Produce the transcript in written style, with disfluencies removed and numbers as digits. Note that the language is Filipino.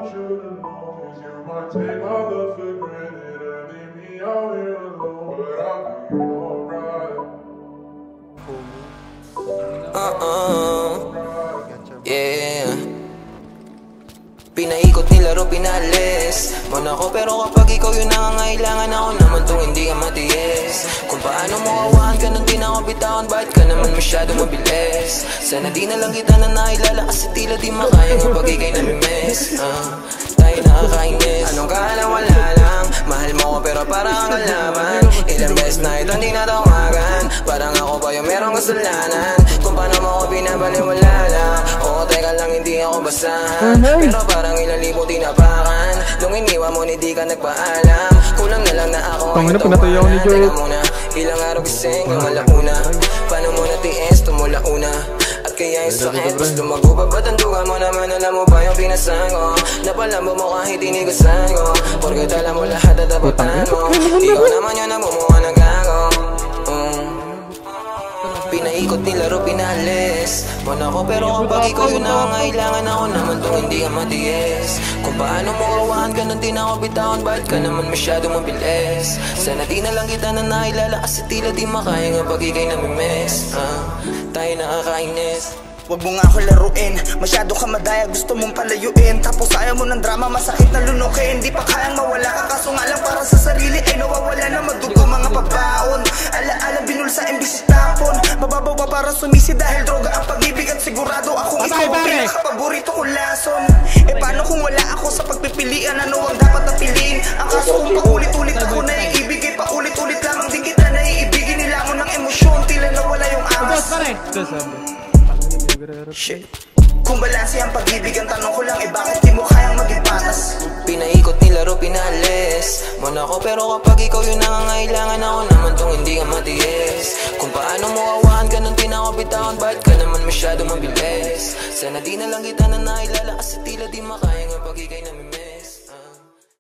want you to know is you might take my love for granted and leave me out here alone, but I'll be alright. Yeah. Pinaikot nilaro, pinalis mo na ako, pero kapag ikaw yung nangangailangan, ako naman tong hindi ka matiis. Kung paano mo awahan ka nang di na ako bitawan, bakit ka naman masyado mabilis? Sana di na lang kita na nailala, kasi tila di makaya ng pag-ikay namimiss. Tayo nakakainis. Anong kala wala lang, mahal mo ko pero parang ang kalaban. Ilang beses na ito hindi natawagan, parang ako pa yung merong kasalanan. Kung paano mo ko binabaliwala lang, oo teka lang hindi ako basahan, pero parang ilang libo tinapakan. Nung iniwan mo hindi ka nagpaalam, kulang na lang na ako ang tawanan. Teka muna, ilang araw gising ang alauna, paano mo natiis tumula una? At kaya yung sakit mas lumago pa, ba't ang duga mo naman? Alam mo ba yung pinasan ko? Napalambo mo kahit inigasan ko, porket alam mo lahat at daputan mo. Ikaw naman yung namumuha ng gago. Pinaikot nilaro, pinalis mo na ako, pero kapag ikaw yung nangangailangan, ako naman tong hindi ka matiis. Kung paano mo awahan ka nang di na ako bitawan, bakit ka naman masyado mabilis? Sana di na lang kita na nailala, kasi tila di makaya nga pag-ikay namimiss. Tayo nakakainis. Wag mo nga ako laruin, masyado ka madaya, gusto mong palayuin. Tapos ayaw mo ng drama, masakit na lunukin. Di pa kayang mawala ka, kaso nga lang para sa sarili ay nawawala na madugo mga pabaon. Alaala binulsa imbis tapon, mababaw pa para sumisi dahil droga ang pag-ibig. At sigurado akong ikaw ang pinakapaborito kong lason. Eh paano kung wala ako sa pagpipilian, ano ang dapat na piliin? Ang kaso kung paulit-ulit ako naiibig, eh paulit-ulit lamang di kita naiibigin. Nilamon ng emosyon, tila nawala yung angas. Shit. Kung balanse ang pag-ibig, ang tanong ko lang eh bakit di mo kayang maging patas? Pinaikot nilaro, pinalis mo na ako, pero kapag ikaw yung nangangailangan, ako naman tong hindi ka matiis. Kung paano mo awahan ka nang di na ako bitawan, bakit ka naman masyado mabilis? Sana di na lang kita na nailala, kasi tila di makaya nga pag-ikay namimiss.